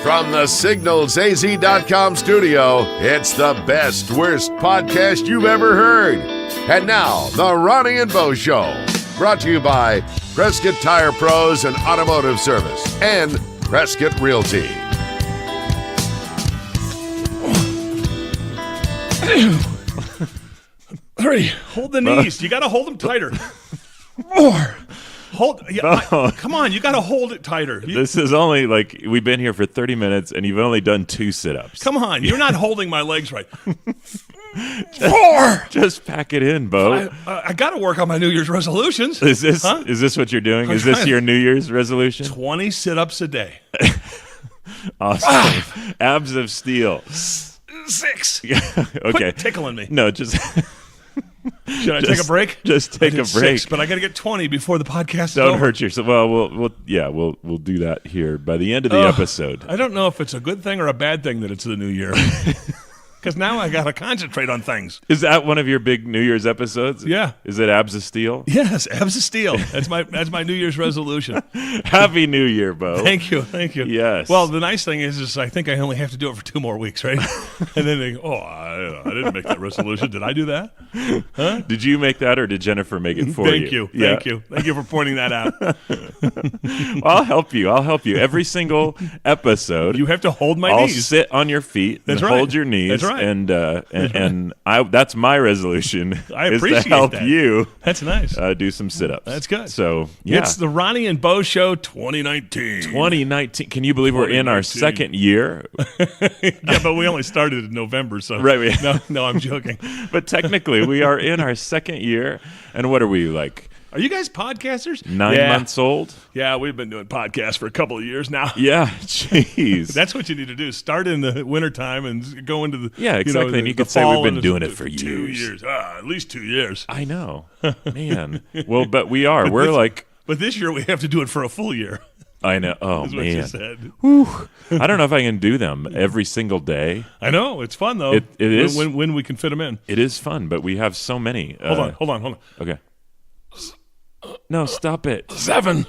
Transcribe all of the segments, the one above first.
From the signalsaz.com studio, it's the best, worst podcast you've ever heard. And now, The Ronnie and Bo Show. Brought to you by Prescott Tire Pros and Automotive Service and Prescott Realty. Three. Hold the knees. You got to hold them tighter. More. Hold. Yeah, come on. You got to hold it tighter. This is only like we've been here for 30 minutes and you've only done 2 sit-ups. Come on. You're not holding my legs right. 4. Just pack it in, Bo. I got to work on my New Year's resolutions. Is this what you're doing? Is this your New Year's resolution? 20 sit-ups a day. Awesome. 5. Abs of steel. 6. Okay. Quit tickling me. No, just... Should I take a break? Just take a break. 6, but I got to get 20 before the podcast is over. Don't hurt yourself. Well, we'll do that here by the end of the episode. I don't know if it's a good thing or a bad thing that it's the new year. Because now I got to concentrate on things. Is that one of your big New Year's episodes? Yeah. Is it Abs of Steel? Yes, Abs of Steel. That's my New Year's resolution. Happy New Year, Bo. Thank you. Yes. Well, the nice thing is I think I only have to do it for 2 more weeks, right? And then they go, I didn't make that resolution. Did I do that? Huh? Did you make that or did Jennifer make it for you? Thank you. Thank you for pointing that out. Well, I'll help you. Every single episode. You have to hold my I'll knees. I'll sit on your feet and hold your knees. That's right. And that's my resolution. I is appreciate to help that. you. That's nice. Do some sit-ups. That's good. So yeah, it's the Ronnie and Bo Show 2019. 2019. Can you believe we're in our second year? Yeah, but we only started in November, so right. No, I'm joking. But technically, we are in our second year. And what are we like? Are you guys podcasters? 9 months old? Yeah, we've been doing podcasts for a couple of years now. Yeah, jeez. That's what you need to do. Start in the wintertime and go into the exactly. And you could say we've been doing it for years. 2 years. At least 2 years. I know. Man. Well, but we are. But this year we have to do it for a full year. I know. Oh, is man. what you said. Whew. I don't know if I can do them every single day. I know. It's fun, though. It is. When we can fit them in. It is fun, but we have so many. Hold on. Okay. No, stop it. 7.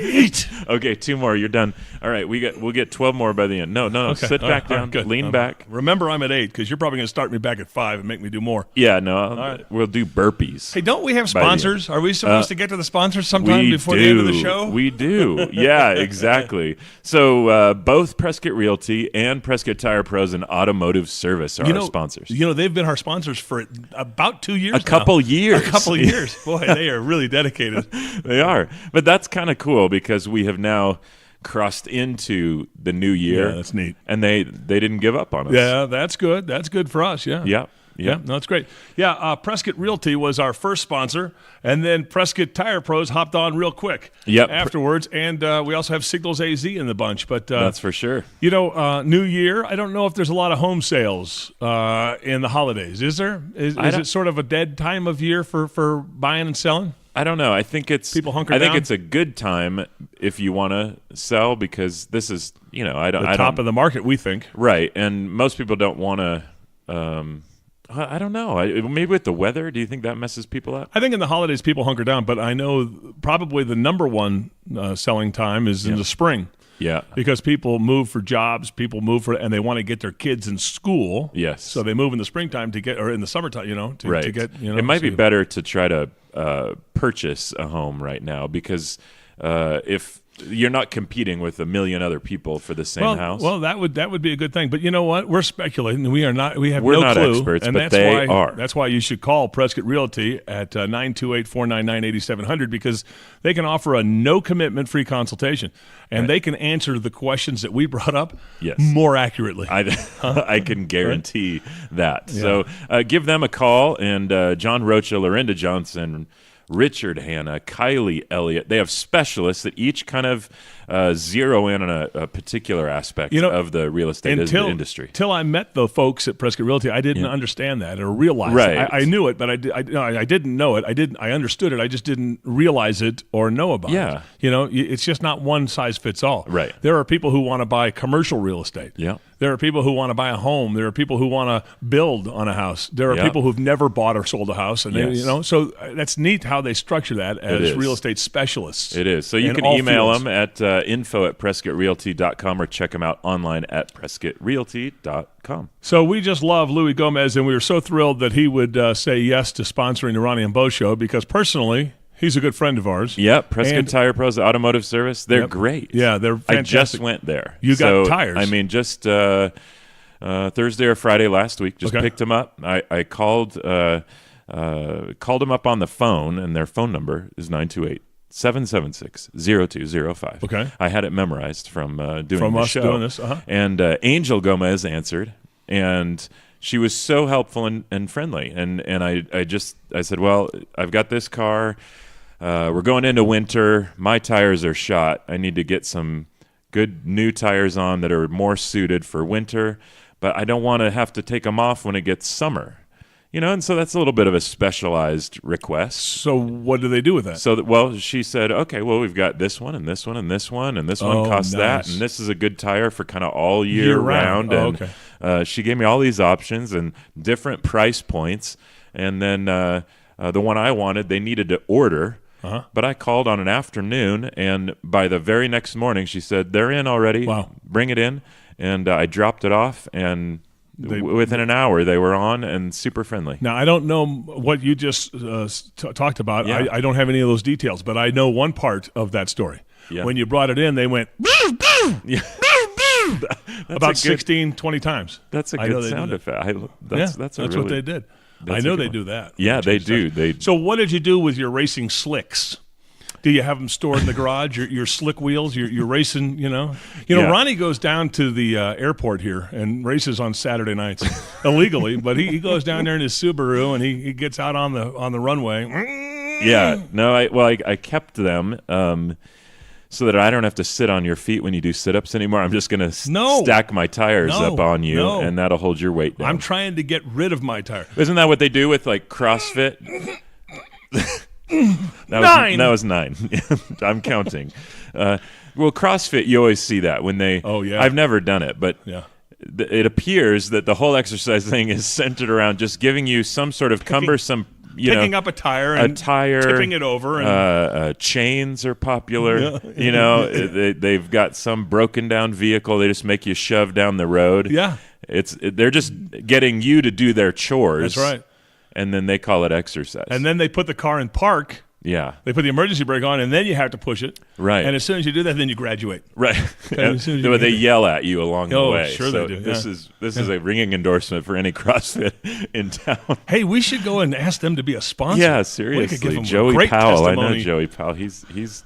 8. Okay, 2 more. You're done. All right, we'll get 12 more by the end. No. Okay. Sit back down. Good. Lean back. Remember, I'm at 8 because you're probably going to start me back at 5 and make me do more. Yeah, no. We'll do burpees. Hey, don't we have sponsors? Are we supposed to get to the sponsors sometime before the end of the show? We do. Yeah, exactly. So both Prescott Realty and Prescott Tire Pros and Automotive Service are our sponsors. They've been our sponsors for about 2 years. A couple years. Boy, they are really dedicated. They are. But that's kind of cool because we have now crossed into the new year. Yeah, that's neat. And they didn't give up on us. Yeah, that's good. That's good for us, yeah. Yeah, no, that's great. Yeah, Prescott Realty was our first sponsor, and then Prescott Tire Pros hopped on real quick afterwards, and we also have Signals AZ in the bunch. But that's for sure. New Year, I don't know if there's a lot of home sales in the holidays. Is there? Is it sort of a dead time of year for buying and selling? I don't know. I think it's people hunker down. I down? think it's a good time if you want to sell because this is, top of the market, we think. Right, and most people don't want to. I don't know. Maybe with the weather, do you think that messes people up? I think in the holidays people hunker down, but I know probably the number one selling time is in the spring. Yeah, because people move for jobs, and they want to get their kids in school. Yes, so they move in the springtime or in the summertime, to get. It might be better to try to purchase a home right now because if you're not competing with a million other people for the same house. Well, that would be a good thing. But you know what? We're speculating. We have no clue. We're not experts, and but they are. That's why you should call Prescott Realty at 928-499-8700 because they can offer a no-commitment free consultation, and they can answer the questions that we brought up more accurately. I can guarantee that. Yeah. So give them a call, and John Rocha, Lorinda Johnson, Richard Hanna, Kylie Elliott. They have specialists that each kind of zero in on a particular aspect of the real estate industry. Until I met the folks at Prescott Realty, I didn't understand that or realize it. I knew it, but I didn't know it. I understood it. I just didn't realize it or know about it. It's just not one size fits all. Right. There are people who want to buy commercial real estate. Yeah. There are people who want to buy a home. There are people who want to build on a house. There are people who've never bought or sold a house, and so that's neat how how they structure that as real estate specialists. It is. So you can email them at info@PrescottRealty.com or check them out online at PrescottRealty.com. So we just love Louis Gomez, and we were so thrilled that he would say yes to sponsoring the Ronnie and Bo Show because personally, he's a good friend of ours. Yep, Prescott Tire Pros Automotive Service. They're great. Yeah, they're fantastic. I just went there. You got tires. I mean, just Thursday or Friday last week, just picked them up. I called them up on the phone, and their phone number is 928-776-0205. Okay. I had it memorized from doing from the us show. Doing this. And Angel Gomez answered, and she was so helpful and friendly. And I said, well, I've got this car. We're going into winter. My tires are shot. I need to get some good new tires on that are more suited for winter, but I don't want to have to take them off when it gets summer. And so that's a little bit of a specialized request. So what do they do with that? So, she said, okay, well, we've got this one and this one and this one, and this one costs that, and this is a good tire for kind of all year round. And she gave me all these options and different price points, and then the one I wanted, they needed to order. But I called on an afternoon, and by the very next morning, she said, they're in already. Wow. Bring it in. And I dropped it off, and within an hour, they were on and super friendly. Now, I don't know what you just talked about. Yeah. I don't have any of those details, but I know one part of that story. Yeah. When you brought it in, they went about 16, 20 times. That's a good sound effect. That's what they did. I know they do that. Yeah, they do. So what did you do with your racing slicks? Do you have them stored in the garage? Your slick wheels, your racing, Ronnie goes down to the airport here and races on Saturday nights illegally, but he goes down there in his Subaru and he gets out on the runway. Yeah, no, I kept them so that I don't have to sit on your feet when you do sit-ups anymore. I'm just going to stack my tires up on you, and that'll hold your weight down. I'm trying to get rid of my tire. Isn't that what they do with like CrossFit? That was 9. I'm counting. Well, CrossFit, you always see that when they. Oh yeah. I've never done it, but it appears that the whole exercise thing is centered around just giving you some sort of cumbersome. Picking up a tire and tipping it over. And chains are popular. They've got some broken down vehicle. They just make you shove down the road. Yeah, they're just getting you to do their chores. That's right. And then they call it exercise. And then they put the car in park. Yeah. They put the emergency brake on, and then you have to push it. Right. And as soon as you do that, then you graduate. Right. They yell at you along the way. Sure so they do. This is a ringing endorsement for any CrossFit in town. Hey, we should go and ask them to be a sponsor. Yeah, seriously. We could give them Joey great Powell. testimony. I know Joey Powell. He's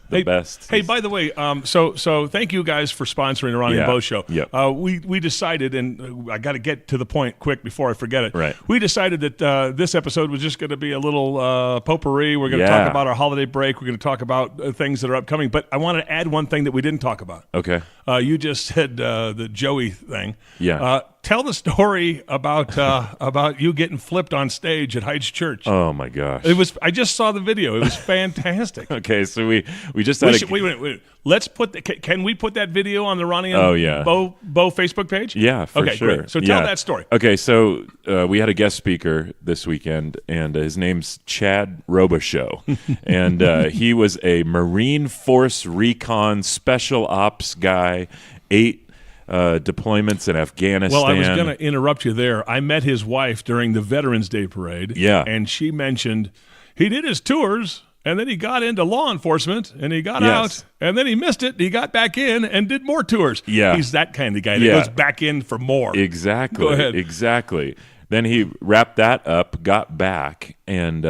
the best. Hey, by the way, so thank you guys for sponsoring the Ronnie and Bo Show. Yep. We decided, and I got to get to the point quick before I forget it. Right. We decided that this episode was just going to be a little potpourri. We're going to talk about our holiday break. We're going to talk about things that are upcoming. But I want to add one thing that we didn't talk about. Okay. You just said the Joey thing. Yeah. Tell the story about you getting flipped on stage at Heights Church. Oh my gosh! I just saw the video. It was fantastic. Okay, so we just had wait. Let's put can we put that video on the Ronnie and Bo Facebook page? Yeah, for sure. Great. So tell that story. Okay, so we had a guest speaker this weekend, and his name's Chad Robichaux, and he was a Marine Force Recon Special Ops guy, 8 deployments in Afghanistan. Well, I was going to interrupt you there. I met his wife during the Veterans Day parade. Yeah. And she mentioned he did his tours, and then he got into law enforcement, and he got out, and then he missed it. He got back in and did more tours. Yeah. He's that kind of guy that goes back in for more. Exactly. Go ahead. Exactly. Then he wrapped that up, got back, and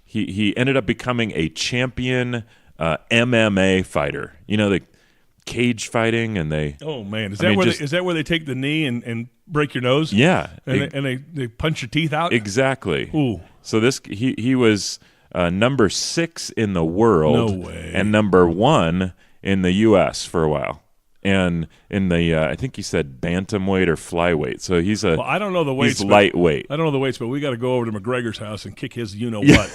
he ended up becoming a champion MMA fighter. The cage fighting, and they is that where they take the knee and break your nose? Yeah. And they punch your teeth out? Exactly. Ooh. So he was number 6 in the world. No way. And number 1 in the US for a while. And in the I think he said bantamweight or flyweight. So he's I don't know the weights. He's lightweight. I don't know the weights, but we got to go over to McGregor's house and kick his what.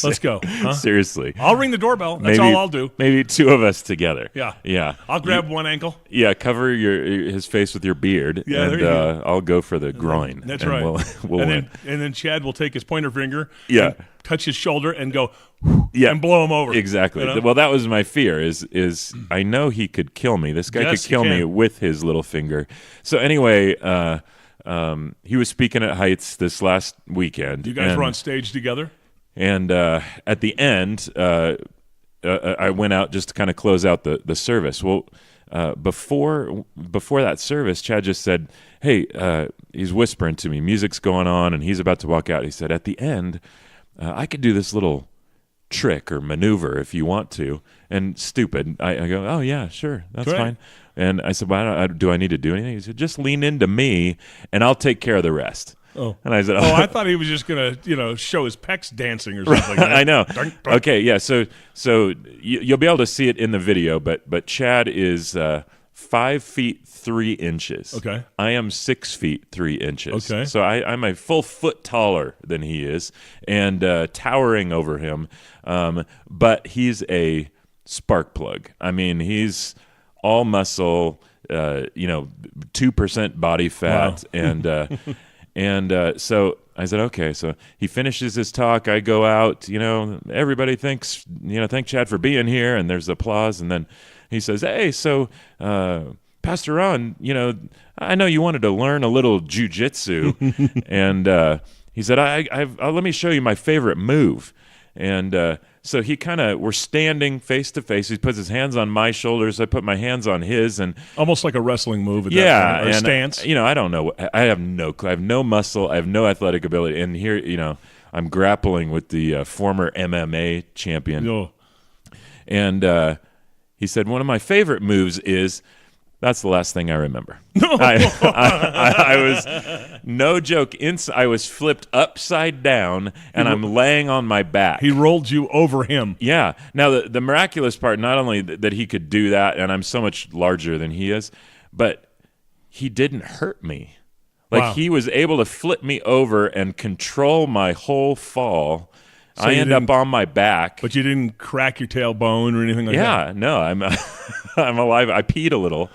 Let's go. Huh? Seriously. I'll ring the doorbell. That's all I'll do. Maybe two of us together. Yeah. Yeah. I'll grab one ankle. Yeah, cover his face with your beard, and I'll go for the groin. That's right. We'll win. And then Chad will take his pointer finger, and touch his shoulder, and go, and blow him over. Exactly. You know? Well, that was my fear. Is I know he could kill me. This guy could kill me with his little finger. So anyway, he was speaking at Heights this last weekend. You guys were on stage together. And at the end, I went out just to kind of close out the service. Well, before that service, Chad just said, hey, he's whispering to me, music's going on, and he's about to walk out. He said, at the end, I could do this little trick or maneuver if you want to. And stupid, I go, oh, yeah, sure, that's fine. And I said, well, do I need to do anything? He said, just lean into me, and I'll take care of the rest. Oh, and I said, I thought he was just gonna, show his pecs dancing or something. Right? I know. Dunk, dunk. Okay, yeah. So you'll be able to see it in the video, but Chad is 5 feet 3 inches. Okay. I am 6 feet 3 inches. Okay. So I'm a full foot taller than he is, and towering over him. But he's a spark plug. I mean, he's all muscle. 2% body fat, wow. And so I said, okay. So he finishes his talk. I go out. Everybody thank Chad for being here, and there's applause. And then he says, hey, so Pastor Ron, I know you wanted to learn a little jujitsu, and he said, let me show you my favorite move. And so we're standing face to face. He puts his hands on my shoulders. I put my hands on his, and almost like a wrestling move. At that point, or and stance. I don't know. I have no clue. I have no muscle. I have no athletic ability. And here, I'm grappling with the former MMA champion. Oh. And he said, one of my favorite moves is. That's the last thing I remember. No. I was, no joke, I was flipped upside down, and I'm laying on my back. He rolled you over him. Yeah. Now, the miraculous part, not only that he could do that, and I'm so much larger than he is, but he didn't hurt me. Like, He was able to flip me over and control my whole fall. So I end up on my back. But you didn't crack your tailbone or anything like that? Yeah, no, I'm alive. I peed a little,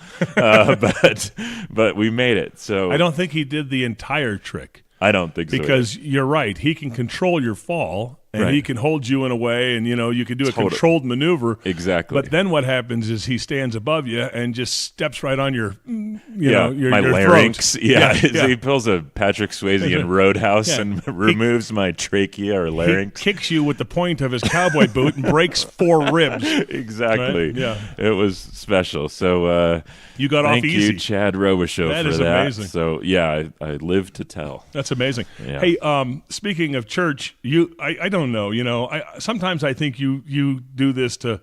but we made it. So I don't think he did the entire trick. I don't think so. Because you're right. He can control your fall, and he can hold you in a way, and, you can do a controlled maneuver. Exactly. But then what happens is he stands above you and just steps right on your, my your larynx. Throat. Yeah. He pulls a Patrick Swayze in Roadhouse and removes my trachea or larynx. He kicks you with the point of his cowboy boot and breaks 4 ribs. Exactly. Right? Yeah. It was special. So you got off easy. Thank you, Chad Robichaux, that for is that. Amazing. So, yeah, I live to tell. That's amazing. Yeah. Hey, speaking of church, I don't know. Sometimes I think you do this to.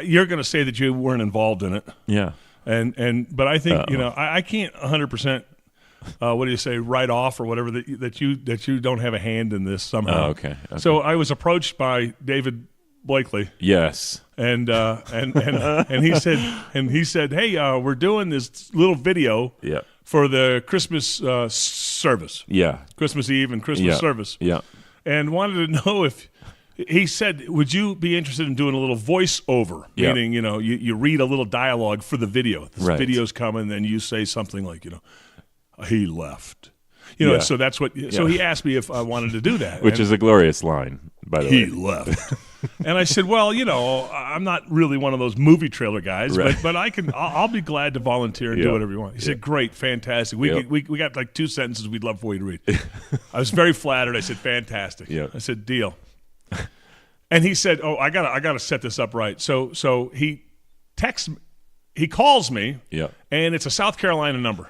You're going to say that you weren't involved in it. Yeah. But I think I can't 100%. What do you say? Write off or whatever that you don't have a hand in this somehow. Oh, okay. So I was approached by David Blakely. Yes. And he said, hey, we're doing this little video. Yeah. For the Christmas service. Yeah. Christmas Eve and Christmas service. Yeah. And wanted to know if he said, would you be interested in doing a little voiceover? Yeah. Meaning, you read a little dialogue for the video. This video's coming, then you say something like, he left. So that's what. So he asked me if I wanted to do that, which is a glorious line, by the way. He left, and I said, "Well, I'm not really one of those movie trailer guys, right. but I can. I'll be glad to volunteer and do whatever you want." He said, "Great, fantastic. We got like 2 sentences we'd love for you to read." I was very flattered. I said, "Fantastic." I said, "Deal." And he said, "Oh, I gotta set this up right." So he calls me, and it's a South Carolina number.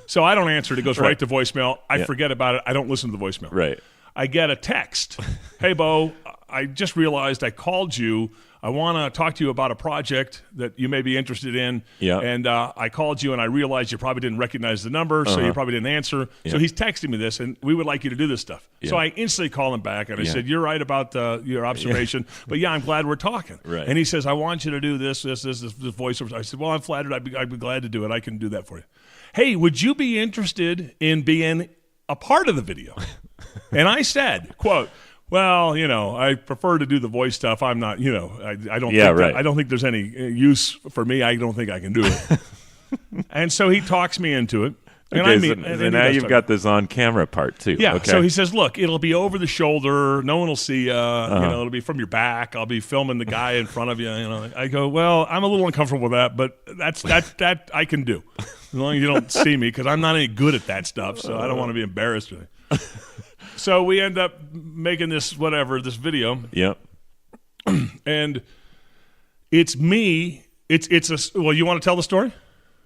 So I don't answer it. It goes right to voicemail. I forget about it. I don't listen to the voicemail. Right. I get a text. Hey, Bo, I just realized I called you. I want to talk to you about a project that you may be interested in. Yeah. And I called you, and I realized you probably didn't recognize the number, so you probably didn't answer. Yeah. So he's texting me this, and we would like you to do this stuff. Yeah. So I instantly call him back, and I said, you're right about your observation, but I'm glad we're talking. Right. And he says, I want you to do this voiceover. I said, well, I'm flattered. I'd be glad to do it. I can do that for you. Hey, would you be interested in being a part of the video? And I said, quote, well, I prefer to do the voice stuff. I'm not, I don't I don't think there's any use for me. I don't think I can do it. And so he talks me into it. And okay, so now you've got this on-camera part, too. Yeah, okay. So he says, look, it'll be over the shoulder. No one will see you. It'll be from your back. I'll be filming the guy in front of you. I go, well, I'm a little uncomfortable with that, but that I can do. As long as you don't see me, because I'm not any good at that stuff, so I don't want to be embarrassed with it. So we end up making this video. Yep. And it's me. Well, you want to tell the story?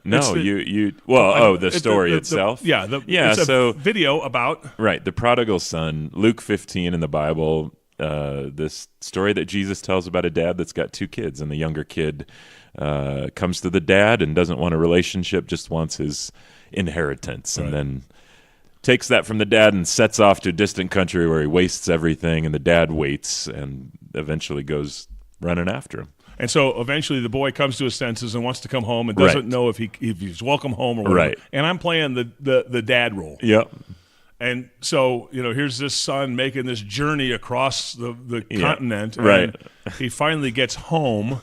No, the story itself. It's a video about the prodigal son, Luke 15 in the Bible. This story that Jesus tells about a dad that's got 2 kids, and the younger kid comes to the dad and doesn't want a relationship, just wants his inheritance, and then takes that from the dad and sets off to a distant country where he wastes everything, and the dad waits and eventually goes running after him. And so eventually the boy comes to his senses and wants to come home and doesn't know if he's welcome home or whatever. Right. And I'm playing the dad role. Yep. And so, here's this son making this journey across the continent. Right. And he finally gets home,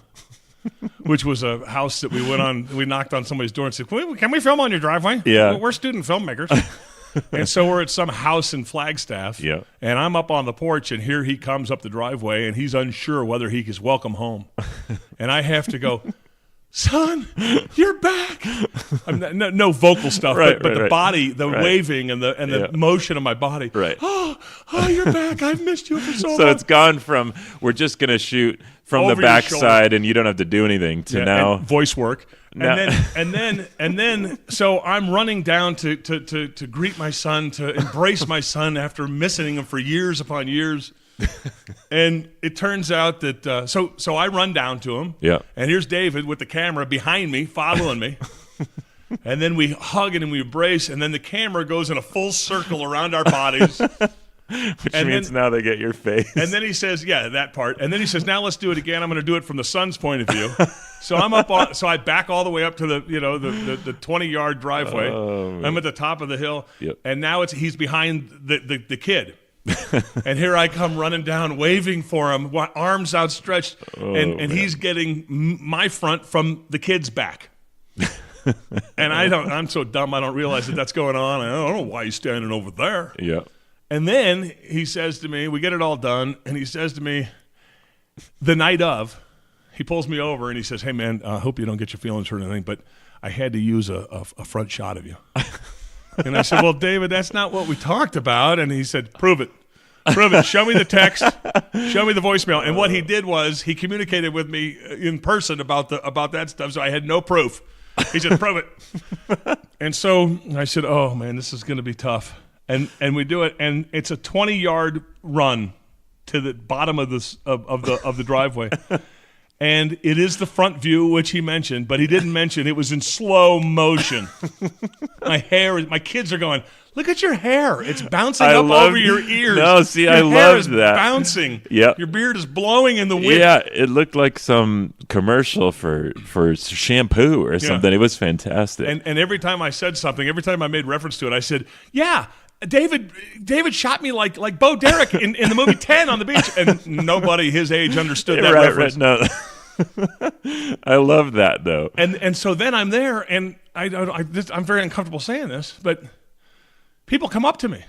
which was a house that we went on. We knocked on somebody's door and said, can we film on your driveway? Yeah. We're student filmmakers. And so we're at some house in Flagstaff, and I'm up on the porch, and here he comes up the driveway, and he's unsure whether he is welcome home. And I have to go, son, you're back. No vocal stuff, but the body, the waving and the motion of my body. Right. Oh, you're back. I've missed you for so long. So it's gone from we're just going to shoot from the backside and you don't have to do anything to now voice work. And then, so I'm running down to greet my son, to embrace my son after missing him for years upon years. And it turns out that so I run down to him. Yeah. And here's David with the camera behind me, following me. And then we hug and we embrace, and then the camera goes in a full circle around our bodies. Which means now they get your face. And then he says, that part. And then he says, now let's do it again. I'm going to do it from the son's point of view. So so I back all the way up to the 20-yard driveway. I'm at the top of the hill. Yep. And now he's behind the kid. And here I come running down, waving for him, arms outstretched. And he's getting my front from the kid's back. And I'm so dumb I don't realize that's going on. I don't know why he's standing over there. Yeah. And then he says to me, we get it all done, and he says to me, the night of, he pulls me over and he says, hey, man, I hope you don't get your feelings hurt or anything, but I had to use a front shot of you. And I said, well, David, that's not what we talked about. And he said, prove it. Prove it. Show me the text. Show me the voicemail. And what he did was he communicated with me in person about that stuff, so I had no proof. He said, prove it. And so I said, oh, man, this is going to be tough. And we do it, and it's a 20-yard run to the bottom of the driveway. And it is the front view, which he mentioned, but he didn't mention it was in slow motion. My kids are going, look at your hair. It's bouncing over your ears. No, see, your I love hair that. Is bouncing. Yep. Your beard is blowing in the wind. Yeah, it looked like some commercial for shampoo or something. It was fantastic. And every time I said something, every time I made reference to it, I said, yeah, David shot me like Bo Derek in the movie 10 on the beach, and nobody his age understood that reference. Right, no. I love that though. And so then I'm there, and I'm very uncomfortable saying this, but people come up to me.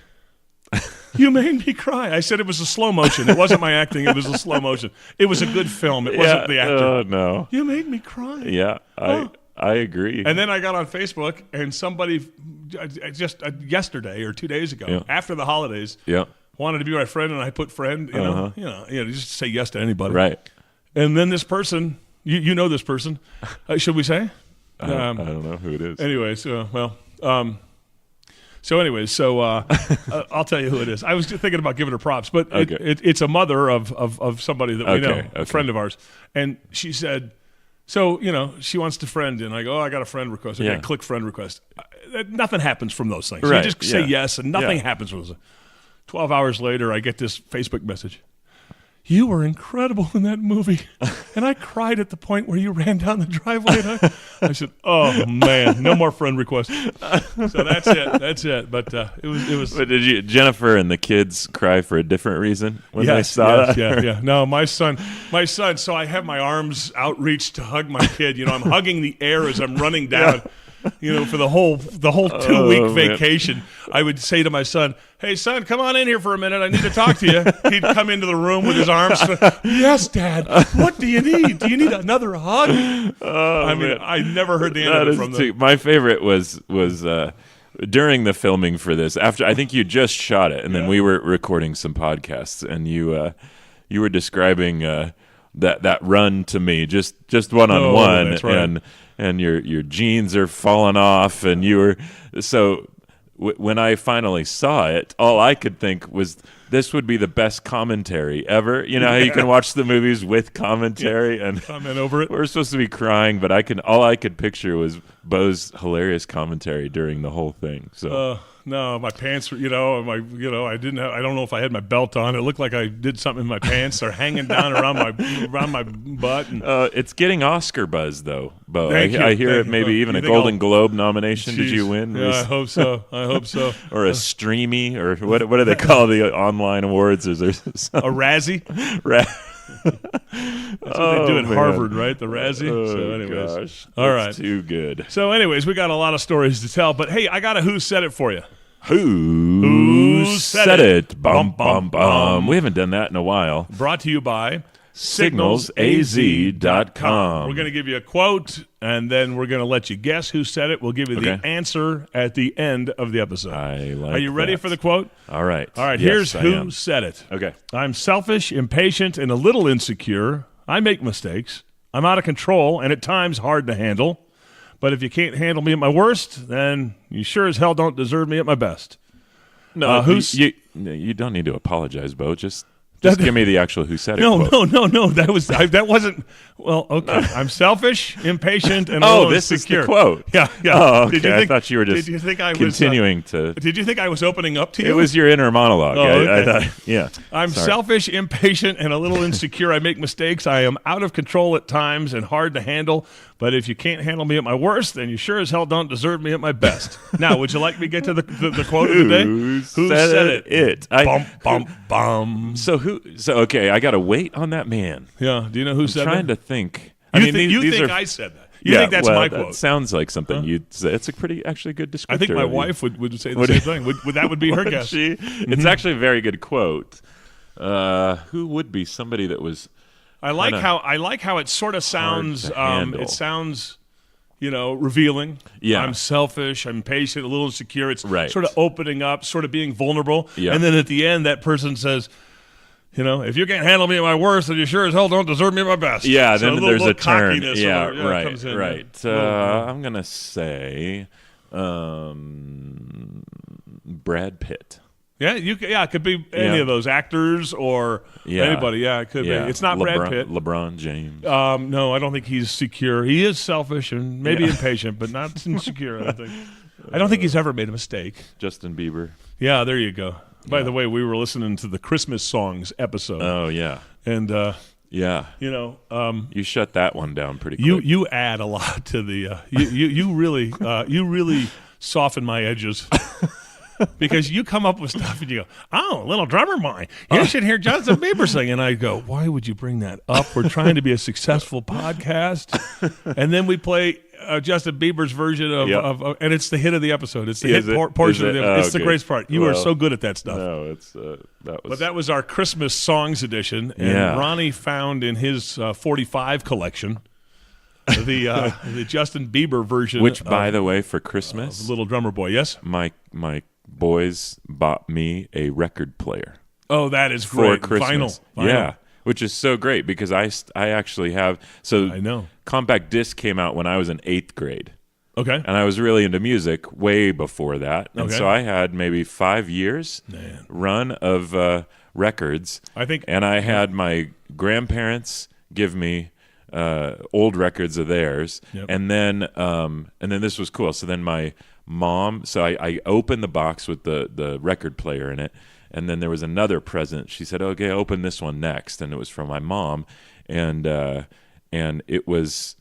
You made me cry. I said it was a slow motion. It wasn't my acting. It was a slow motion. It was a good film. It wasn't the actor. Oh no. You made me cry. Yeah, I agree. And then I got on Facebook, and somebody just yesterday or 2 days ago, after the holidays, wanted to be my friend, and I put friend. Just say yes to anybody. Right. And then this person, you know this person, should we say? I don't know who it is. Anyway, so I'll tell you who it is. I was just thinking about giving her props, but it's a mother of somebody that we know, a friend of ours, and she said, so she wants to friend, and I go, I got a friend request. Okay, click friend request. Nothing happens from those things. Right. You just say yes, and nothing happens from those. 12 hours later, I get this Facebook message. you were incredible in that movie. And I cried at the point where you ran down the driveway. And I said, oh, man, no more friend requests. So that's it. But it was. But did Jennifer and the kids cry for a different reason when they saw that? Yeah. No, my son. So I have my arms outreached to hug my kid. I'm hugging the air as I'm running down. For the whole 2-week vacation, I would say to my son, "Hey, son, come on in here for a minute. I need to talk to you." He'd come into the room with his arms. Yes, Dad. What do you need? Do you need another hug? I never heard the end of it from them. My favorite was during the filming for this. After I think you just shot it, and then we were recording some podcasts, and you were describing that run to me, just one-on-one, that's right. And your jeans are falling off, and you were so. When I finally saw it, all I could think was this would be the best commentary ever. You know how you can watch the movies with commentary and comment over it. We're supposed to be crying, but all I could picture was Bo's hilarious commentary during the whole thing. So. No, my pants were, I don't know if I had my belt on. It looked like I did something in my pants. They're hanging down around my butt. And, it's getting Oscar buzz, though, Bo. I hear it maybe even a Golden Globe nomination. Did you win? Yeah, I hope so. Or a Streamy, or what do they call the online awards? Is there a Razzie? That's what they do at Harvard, right? The Razzie. So anyways. Gosh, all right. Too good. So anyways, we got a lot of stories to tell, but hey, I got a Who Said It for you. Who said it? Bum, bum, bum. We haven't done that in a while. Brought to you by signalsaz.com. We're going to give you a quote, and then we're going to let you guess who said it. We'll give you the answer at the end of the episode. Are you ready for the quote? All right. Yes, here's who said it. Okay. I'm selfish, impatient, and a little insecure. I make mistakes. I'm out of control and at times hard to handle. But if you can't handle me at my worst, then you sure as hell don't deserve me at my best. No, you don't need to apologize, Bo. Just give me the actual who said it. No. That wasn't. Well, okay. I'm selfish, impatient, and a little this insecure. Is the quote. Yeah. Oh, okay. I thought you were just continuing to. Did you think I was opening up to you? It was your inner monologue. Oh, okay. I thought, yeah. I'm selfish, impatient, and a little insecure. I make mistakes. I am out of control at times and hard to handle. But if you can't handle me at my worst, then you sure as hell don't deserve me at my best. Now, would you like me to get to the quote of the day? Who said it? Bum. So okay, I got to wait on that man. Yeah. Do you know who said that? I'm trying to think. I think I said that. You think that's my quote? That sounds like something you'd say. It's a pretty actually good descriptor. I think my wife would say the same thing. That would be her guess. She? It's actually a very good quote. Who would be somebody that was? I like how it sort of sounds. It sounds, revealing. Yeah. I'm selfish. I'm patient. A little insecure. It's right. Sort of opening up. Sort of being vulnerable. Yeah. And then at the end, that person says, if you can't handle me at my worst, then you sure as hell don't deserve me at my best. Yeah. So then there's a turn. Yeah. Right. Comes in, right. I'm gonna say, Brad Pitt. Yeah, it could be any of those actors or anybody. Yeah, it could be. It's not Brad Pitt. LeBron James. No, I don't think he's secure. He is selfish and maybe impatient, but not insecure. I don't think he's ever made a mistake. Justin Bieber. Yeah, there you go. By the way, we were listening to the Christmas songs episode. Oh yeah, and yeah, you shut that one down pretty quick. You add a lot to the. You really soften my edges. Because you come up with stuff and you go, oh, little drummer boy, you should hear Justin Bieber sing. And I go, why would you bring that up? We're trying to be a successful podcast. And then we play Justin Bieber's version of and it's the hit of the episode. It's the portion of the episode. It's the greatest part. You are so good at that stuff. No, But that was our Christmas songs edition. And Ronnie found in his 45 collection the Justin Bieber version. Which, by the way, for Christmas, Little Drummer Boy, yes? My boys bought me a record player. Oh, that is great. For Christmas. Vinyl. Yeah, which is so great because I actually have. So I know. Compact disc came out when I was in 8th grade. Okay. And I was really into music way before that. And so I had maybe 5 years run of records. And I had my grandparents give me old records of theirs. Yep. And then this was cool. So then my mom, I opened the box with the record player in it, and then there was another present. She said, "Okay, open this one next," and it was from my mom, and it was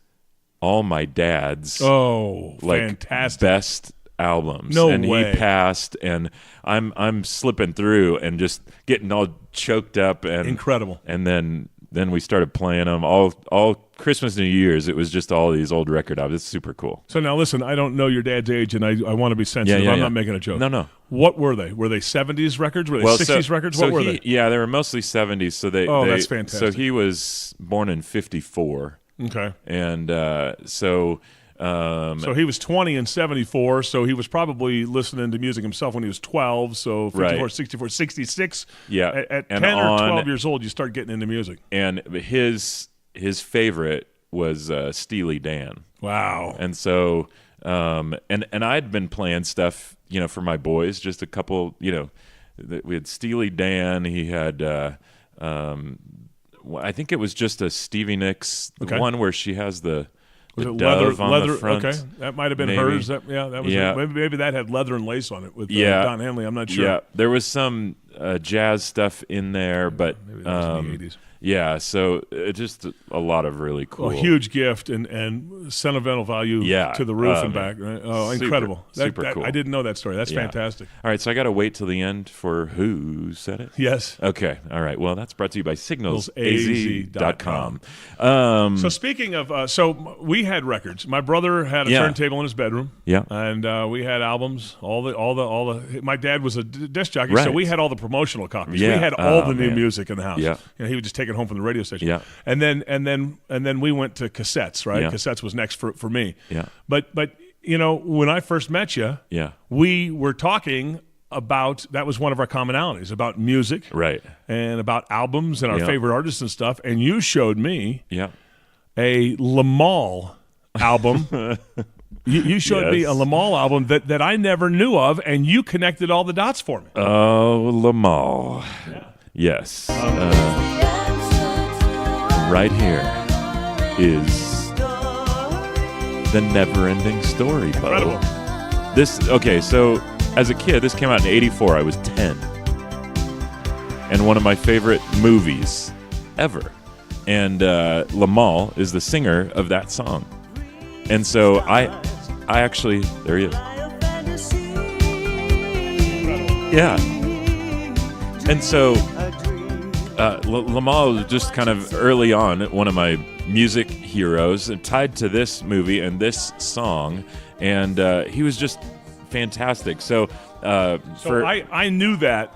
all my dad's fantastic best albums. No and way. He passed, and I'm slipping through and just getting all choked up and incredible. And then we started playing them all Christmas and New Year's. It was just all these old record albums. It's super cool. So now listen, I don't know your dad's age, and I want to be sensitive. I'm not making a joke. No. What were they? Were they 70s records? Were they 60s records? What were they? Yeah, they were mostly 70s. So that's fantastic. So he was born in 54. Okay. And so he was 20 in 74, so he was probably listening to music himself when he was 12, so 54, 64, 66. Yeah. At 10 or 12 years old, you start getting into music. And his favorite was Steely Dan. Wow. And so and I'd been playing stuff, for my boys, just a couple, we had Steely Dan, he had I think it was just a Stevie Nicks, the one where she has the dove on the front. Okay, that might have been hers. That was maybe that had leather and lace on it with Don Henley. I'm not sure. Yeah, there was some jazz stuff in there, but maybe that was in the 80s. Yeah, so just a lot of really cool. A huge gift and sentimental value to the roof and back. Right? Oh, incredible. Super cool. I didn't know that story. That's fantastic. All right, so I got to wait till the end for Who Said It? Yes. Okay, all right. Well, that's brought to you by signalsaz.com. So speaking of, so we had records. My brother had a turntable in his bedroom. Yeah. And we had albums. My dad was a disc jockey, so we had all the promotional copies. Yeah. We had all the new music in the house. Yeah. He would just take it home from the radio station. Yeah. And then we went to cassettes, right? Yeah. Cassettes was next for me. Yeah. But when I first met you, we were talking about, that was one of our commonalities, about music, right, and about albums and our favorite artists and stuff. And you showed me a Limahl album. You showed me a Limahl album that I never knew of, and you connected all the dots for me. Oh, Limahl. Yeah. Yes. Right here is the never-ending story. Incredible. So as a kid, this came out in '84. I was 10, and one of my favorite movies ever. And Limahl is the singer of that song, and so I actually, there he is. Yeah. And so Limahl was just kind of early on one of my music heroes, and tied to this movie and this song, and he was just fantastic. So I knew that,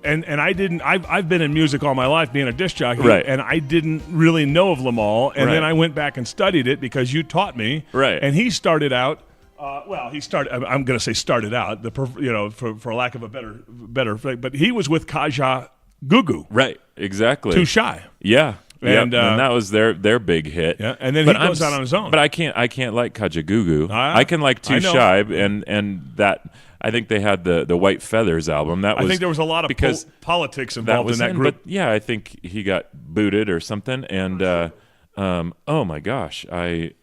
and I didn't. I've been in music all my life, being a disc jockey, right, and I didn't really know of Limahl, and then I went back and studied it because you taught me, right, and he started out. I'm going to say started out, for lack of a better, but he was with Kaja Gugu. Right, exactly. Too Shy. Yeah. And that was their big hit. Yeah, and then he goes out on his own. But I can't like Kaja Gugu. I can like Too Shy, and that, I think they had the White Feathers album. I think there was a lot of politics involved in that group. But yeah, I think he got booted or something. And oh my gosh, I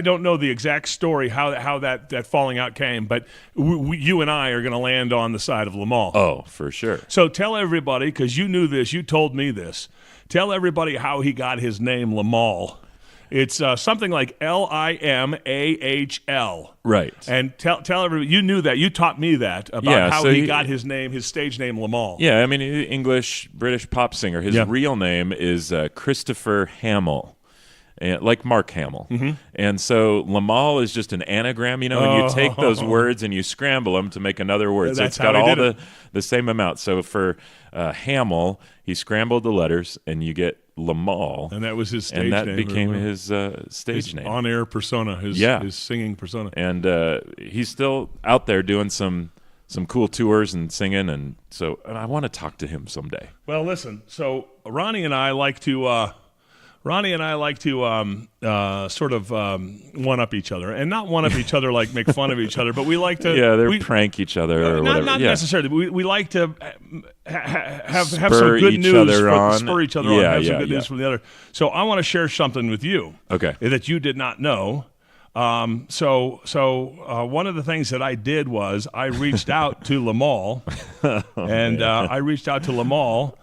don't know the exact story how that falling out came, but you and I are going to land on the side of Limahl. Oh, for sure. So tell everybody, because you knew this, you told me this. Tell everybody how he got his name Limahl. It's something like Limahl. Right. And tell everybody, you knew that. You taught me that about how he got his name, his stage name Limahl. Yeah, I mean, English, British pop singer. His real name is Christopher Hamill. Like Mark Hamill. Mm-hmm. And so Limahl is just an anagram, when you take those words and you scramble them to make another word. So it's got all the same amount. So for Hamill, he scrambled the letters and you get Limahl. And that was his stage name. And that became his stage name. On-air persona, his singing persona. And he's still out there doing some cool tours and singing, and I want to talk to him someday. Well, listen, so Ronnie and I like to sort of one-up each other. And not one-up each other like make fun of each other, but we like to... Yeah, prank each other or whatever. Not necessarily. We like to have some Spur good each news. other on. Spur each other on. Have some good news from the other. So I want to share something with you that you did not know So one of the things that I did was I reached out to Limahl, I reached out to Limahl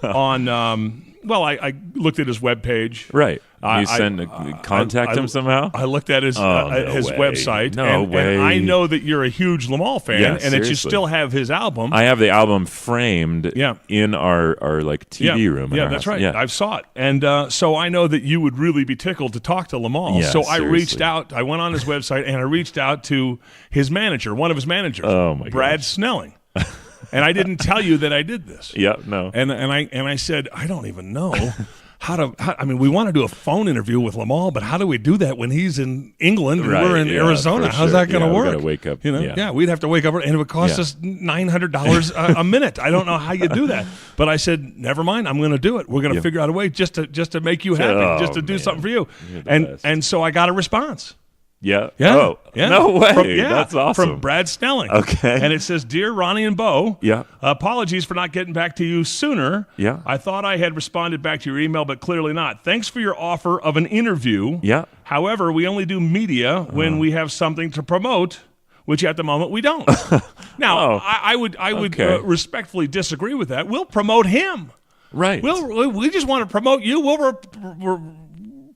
on. Well, I looked at his webpage. Right. You contact him somehow? I looked at his website. And I know that you're a huge Limahl fan, and that you still have his album. I have the album framed in our TV room. Yeah, that's right. I saw it. And so I know that you would really be tickled to talk to Limahl. Yeah, so I reached out. I went on his website, and I reached out to his manager, one of his managers, Brad Snelling. And I didn't tell you that I did this. Yeah, no. And I said, I don't even know I mean, we want to do a phone interview with Limahl, but how do we do that when he's in England and we're in Arizona? How's that going to work? We got to wake up. We'd have to wake up, and it would cost us $900 a minute. I don't know how you do that. But I said, never mind, I'm going to do it. We're going to figure out a way just to make you happy, just to do something for you. And so I got a response. Yeah. Yeah. Oh, yeah. No way. That's awesome. From Brad Snelling. Okay. And it says, Dear Ronnie and Bo, yeah. Apologies for not getting back to you sooner. Yeah. I thought I had responded back to your email, but clearly not. Thanks for your offer of an interview. Yeah. However, we only do media when we have something to promote, which at the moment we don't. Now, I would respectfully disagree with that. We'll promote him. Right. We just want to promote you. We'll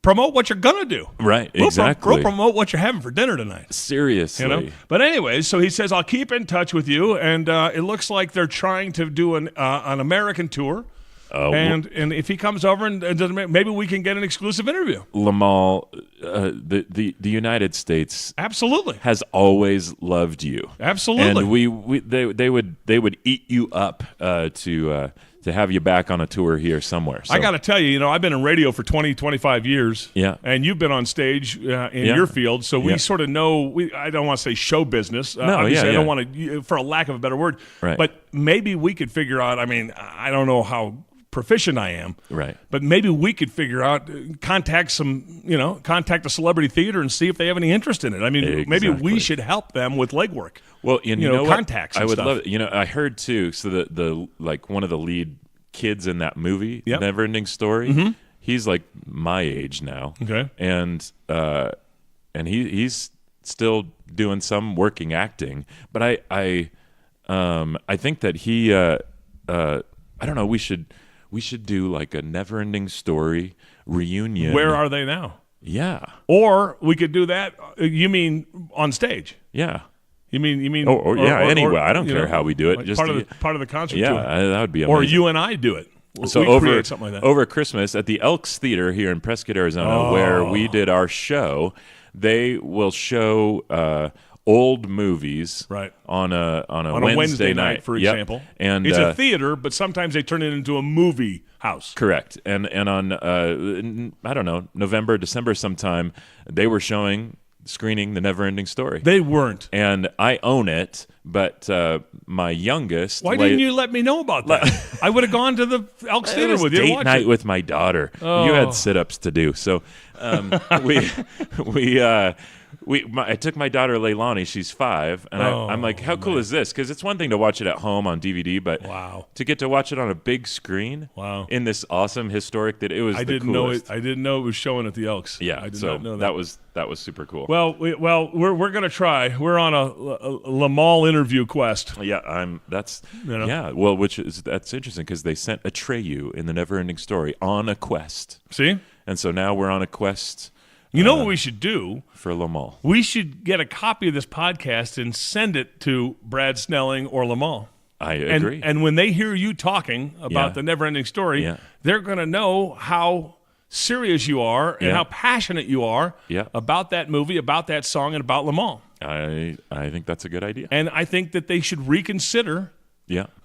promote what you're gonna do. Right, exactly. We'll promote what you're having for dinner tonight. Seriously. But anyways, so he says, I'll keep in touch with you, and it looks like they're trying to do an American tour. And if he comes over and doesn't, maybe we can get an exclusive interview. Limahl, the United States absolutely has always loved you. Absolutely. And they would eat you up to have you back on a tour here somewhere. So. I got to tell you, I've been in radio for 20, 25 years. Yeah. And you've been on stage in your field, so we sort of know, I don't want to say show business. Obviously, I don't want to, for a lack of a better word. Right. But maybe we could figure out, I mean, I don't know how proficient I am. Right. But maybe we could figure out, contact the celebrity theater and see if they have any interest in it. I mean, maybe we should help them with legwork. Well, you know contacts. I would stuff. love it. I heard too. So the one of the lead kids in that movie, Neverending Story, he's like my age now. Okay, and he's still doing some working acting. But I think that he I don't know. We should do like a Neverending Story reunion. Where are they now? Yeah. Or we could do that. You mean on stage? Yeah. You mean? Anyway, I don't care how we do it. Like just part of the concert. Yeah, tour. That would be amazing. Or you and I do it. So we create something like that. Over Christmas at the Elks Theater here in Prescott, Arizona, where we did our show, they will show old movies on a Wednesday night, for example. And it's a theater, but sometimes they turn it into a movie house. Correct. And on I don't know, November, December sometime, they were screening The Neverending Story. They weren't. And I own it, but my youngest... Why didn't you let me know about that? I would have gone to the Elks Theater with you. Date night with my daughter. You had sit-ups to do. So I took my daughter Leilani, she's 5, and I'm like, how cool is this? Because it's one thing to watch it at home on DVD, but to get to watch it on a big screen in this awesome historic that it was I didn't know it was showing at the Elks. Yeah, I did not know that. That was super cool. Well, we're gonna try. We're on a Limahl interview quest. Yeah, yeah. Well, that's interesting because they sent Atreyu in the Neverending Story on a quest. See, and so now we're on a quest. You know what we should do? For Limahl. We should get a copy of this podcast and send it to Brad Snelling or Limahl. I agree. And when they hear you talking about the Neverending Story, they're going to know how serious you are and how passionate you are about that movie, about that song, and about Limahl. I think that's a good idea. And I think that they should reconsider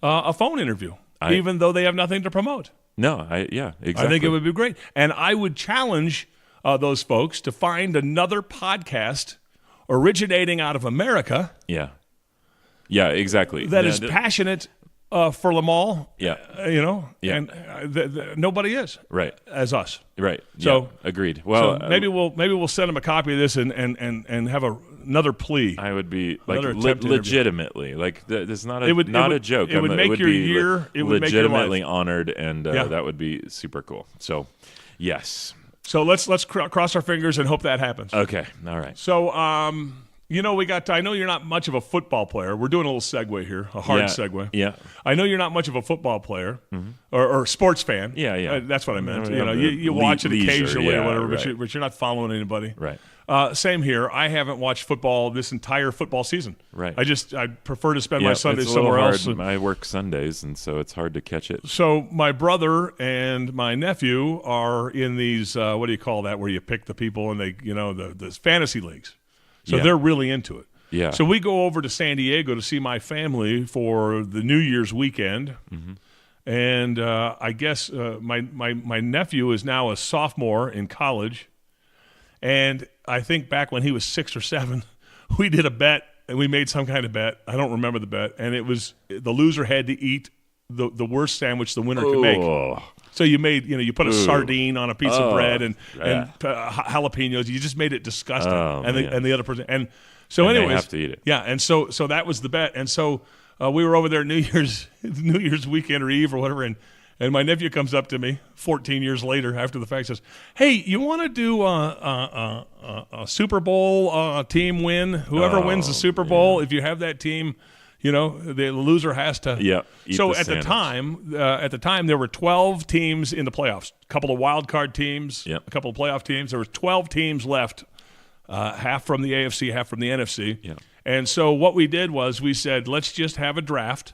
a phone interview, even though they have nothing to promote. No, exactly. I think it would be great. And I would challenge those folks to find another podcast originating out of America. Yeah, exactly. That is passionate for Limahl. Yeah. And nobody is. Right. As us. Right. So agreed. Well, maybe we'll send them a copy of this and have another plea. I would be like legitimately like there's not a joke. It would make your year. It would legitimately make your life honored, and that would be super cool. So, yes. So let's cross our fingers and hope that happens. Okay. All right. So, I know you're not much of a football player. We're doing a little segue here, a hard segue. Yeah. I know you're not much of a football player or sports fan. Yeah. That's what I meant. You watch it occasionally or whatever, but you're not following anybody. Right. Same here. I haven't watched football this entire football season. Right. I prefer to spend my Sundays it's somewhere hard. else. I work Sundays, and so it's hard to catch it. So my brother and my nephew are in these, what do you call that, where you pick the people and they, the fantasy leagues. So they're really into it. Yeah. So we go over to San Diego to see my family for the New Year's weekend. And I guess my nephew is now a sophomore in college. And I think back when he was 6 or 7, we did a bet, and we made some kind of bet. I don't remember the bet. And it was the loser had to eat the worst sandwich the winner could make. So you made, you put a sardine on a piece of bread and jalapenos. You just made it disgusting. And the other person. And so and anyways. they have to eat it. Yeah, and so that was the bet. And so we were over there New Year's weekend or Eve or whatever, and my nephew comes up to me 14 years later after the fact, says, "Hey, you want to do a Super Bowl team win? Whoever wins the Super Bowl, if you have that team, the loser has to." Yeah. So at the time, there were 12 teams in the playoffs. A couple of wild card teams, a couple of playoff teams. There were 12 teams left, half from the AFC, half from the NFC. Yeah. And so what we did was we said, let's just have a draft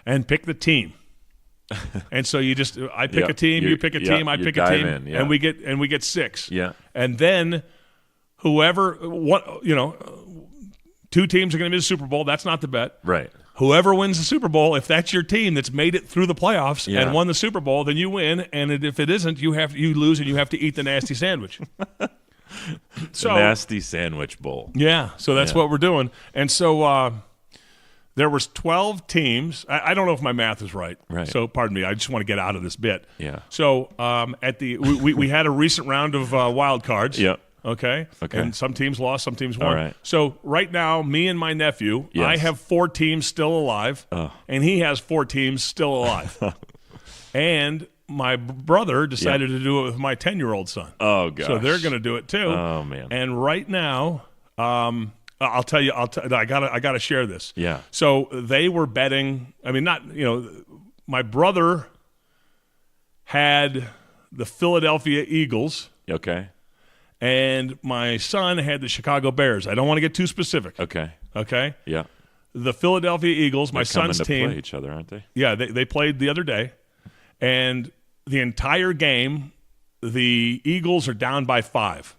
and pick the team. And so I pick a team, you pick a team, I pick a team, and we get 6. Yeah. And then whoever 2 teams are going to be the Super Bowl. That's not the bet. Right. Whoever wins the Super Bowl, if that's your team that's made it through the playoffs and won the Super Bowl, then you win. And if it isn't, you lose and you have to eat the nasty sandwich. So nasty sandwich bowl. Yeah. So that's what we're doing. And so there was 12 teams. I don't know if my math is right. Right. So pardon me. I just want to get out of this bit. Yeah. So we had a recent round of wild cards. Yep. Okay. And some teams lost, some teams won. All right. So right now, me and my nephew, I have 4 teams still alive, and he has 4 teams still alive. And my brother decided to do it with my 10-year-old son. Oh, gosh. So they're going to do it too. Oh, man. And right now, I'll tell you, I gotta share this. Yeah. So they were betting. I mean, my brother had the Philadelphia Eagles. Okay. And my son had the Chicago Bears. I don't want to get too specific. Okay. Yeah. The Philadelphia Eagles, my son's team. They play each other, aren't they? Yeah, they played the other day, and the entire game, the Eagles are down by 5.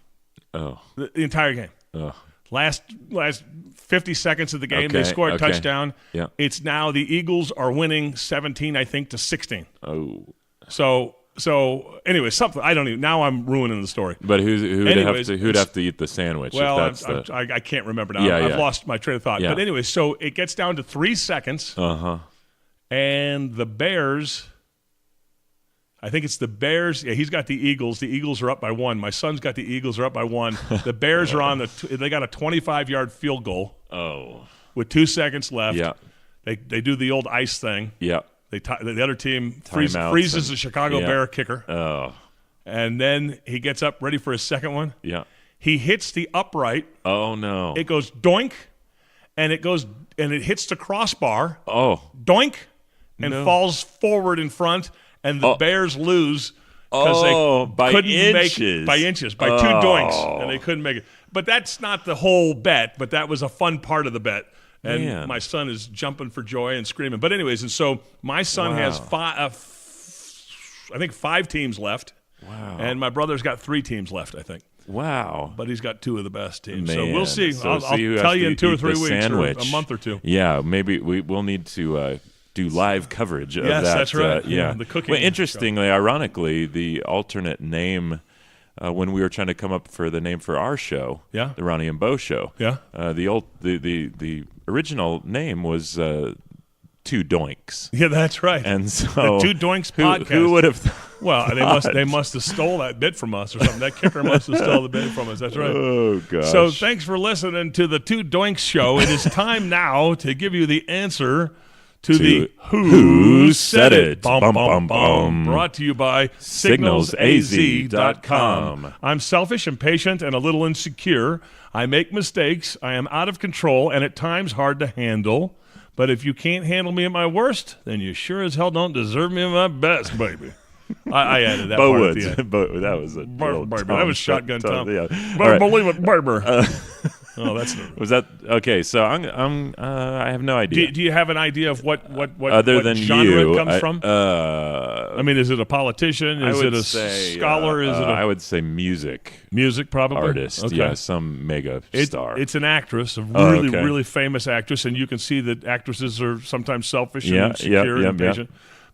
Oh. The entire game. Oh. Last 50 seconds of the game, they scored a touchdown. Yeah. It's now the Eagles are winning 17, I think, to 16. Oh. So anyway, something I don't even. Now I'm ruining the story. But who'd have to eat the sandwich? Well, I can't remember now. I've lost my train of thought. Yeah. But anyway, so it gets down to 3 seconds. And the Bears. I think it's the Bears. Yeah, he's got the Eagles. The Eagles are up by 1. My son's got the Eagles are up by 1. The Bears are on they got a 25-yard field goal. Oh. With 2 seconds left. Yeah. They do the old ice thing. Yeah. The other team freezes the Chicago Bear kicker. Oh. And then he gets up ready for his second one. Yeah. He hits the upright. Oh, no. It goes doink, and it hits the crossbar. Oh. Doink, and falls forward in front, and the Bears lose because they couldn't make it by inches, by 2 doinks, and they couldn't make it. But that's not the whole bet, but that was a fun part of the bet. And my son is jumping for joy and screaming. But anyways, and so my son has 5 teams left. Wow. And my brother's got 3 teams left, I think. Wow. But he's got 2 of the best teams. Man. So we'll see. I'll tell you in 2 or 3 weeks sandwich. or a month or 2. Yeah, maybe we'll need to do live coverage of that. Yes, that's right. The cooking. Well, interestingly, ironically, the alternate name when we were trying to come up for the name for our show, the Ronnie and Bo Show, the original name was 2 Doinks. Yeah, that's right. And so the 2 Doinks podcast. Who would have? Well, they must have stole that bit from us or something. That kicker must have stole the bit from us. That's right. Oh gosh. So thanks for listening to the 2 Doinks show. It is time now to give you the answer to the Who Said It? Bum, bum, bum. Brought to you by SignalsAZ.com. I'm selfish, impatient, and a little insecure. I make mistakes. I am out of control and at times hard to handle. But if you can't handle me at my worst, then you sure as hell don't deserve me at my best, baby. I added that part at the end. That was a that was Shotgun Tom. Yeah. Right. Believe it, Barber. Oh, that's was that okay? So I have no idea. Do you have an idea of what other what than genre you, it comes from? I mean, is it a politician? Is it a scholar? Is it I would say music probably artist. Okay. Yeah, some mega star. It's an actress, a really famous actress, and you can see that actresses are sometimes selfish and insecure and impatient.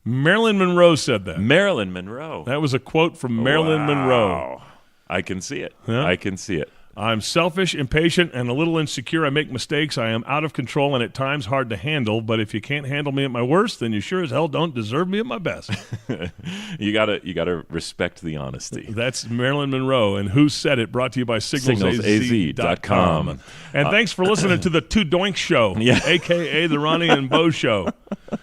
Marilyn Monroe said that. Marilyn Monroe. That was a quote from Marilyn Monroe. I can see it. Yeah. I can see it. I'm selfish, impatient, and a little insecure. I make mistakes. I am out of control and at times hard to handle. But if you can't handle me at my worst, then you sure as hell don't deserve me at my best. You gotta respect the honesty. That's Marilyn Monroe. And Who Said It? Brought to you by SignalsAZ.com. And thanks for listening to the Two Doink Show, a.k.a. the Ronnie and Bo Show.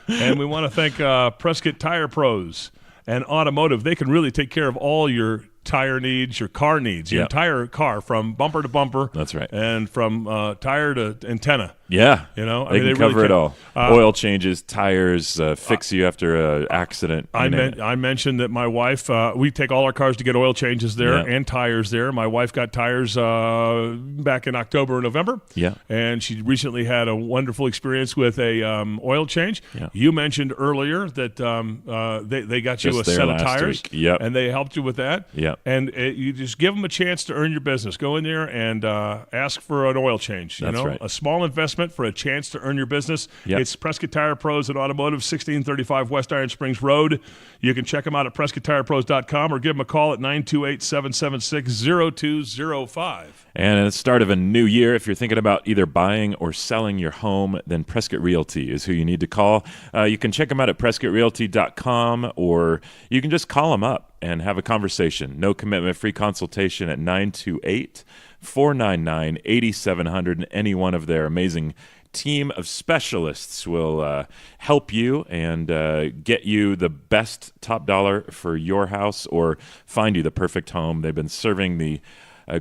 And we want to thank Prescott Tire Pros and Automotive. They can really take care of all your tire needs, your car needs, your entire car from bumper to bumper. That's right. And from tire to antenna. Yeah. You know, they can cover it all. Oil changes, tires, fix you after an accident. I mentioned that my wife, we take all our cars to get oil changes there and tires there. My wife got tires back in October or November. Yeah. And she recently had a wonderful experience with a oil change. Yeah. You mentioned earlier that they got you a set of tires. Yep. And they helped you with that. Yeah. And you just give them a chance to earn your business. Go in there and ask for an oil change. That's right. A small investment for a chance to earn your business. Yep. It's Prescott Tire Pros at Automotive, 1635 West Iron Springs Road. You can check them out at PrescottTirePros.com or give them a call at 928-776-0205. And at the start of a new year, if you're thinking about either buying or selling your home, then Prescott Realty is who you need to call. You can check them out at PrescottRealty.com, or you can just call them up and have a conversation. No commitment, free consultation at 928-499-8700. And any one of their amazing team of specialists will help you and get you the best top dollar for your house or find you the perfect home. They've been serving the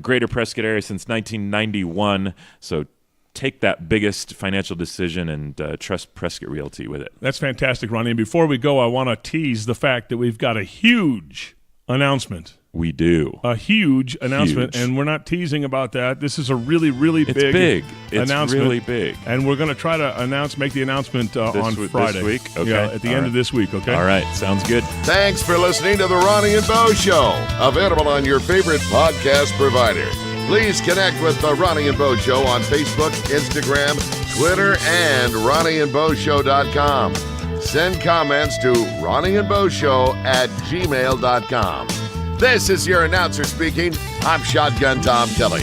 greater Prescott area since 1991, so take that biggest financial decision and trust Prescott Realty with it. That's fantastic, Ronnie. And before we go, I want to tease the fact that we've got a huge announcement. We do. A huge announcement, and we're not teasing about that. This is a really, really big announcement. It's really big. And we're going to try to make the announcement on Friday. This week? Okay. Yeah, at the end of this week, okay? All right. Sounds good. Thanks for listening to The Ronnie and Bo Show, available on your favorite podcast provider. Please connect with The Ronnie and Bo Show on Facebook, Instagram, Twitter, and RonnieandBoShow.com. Send comments to RonnieandBoShow@gmail.com. This is your announcer speaking. I'm Shotgun Tom Kelly.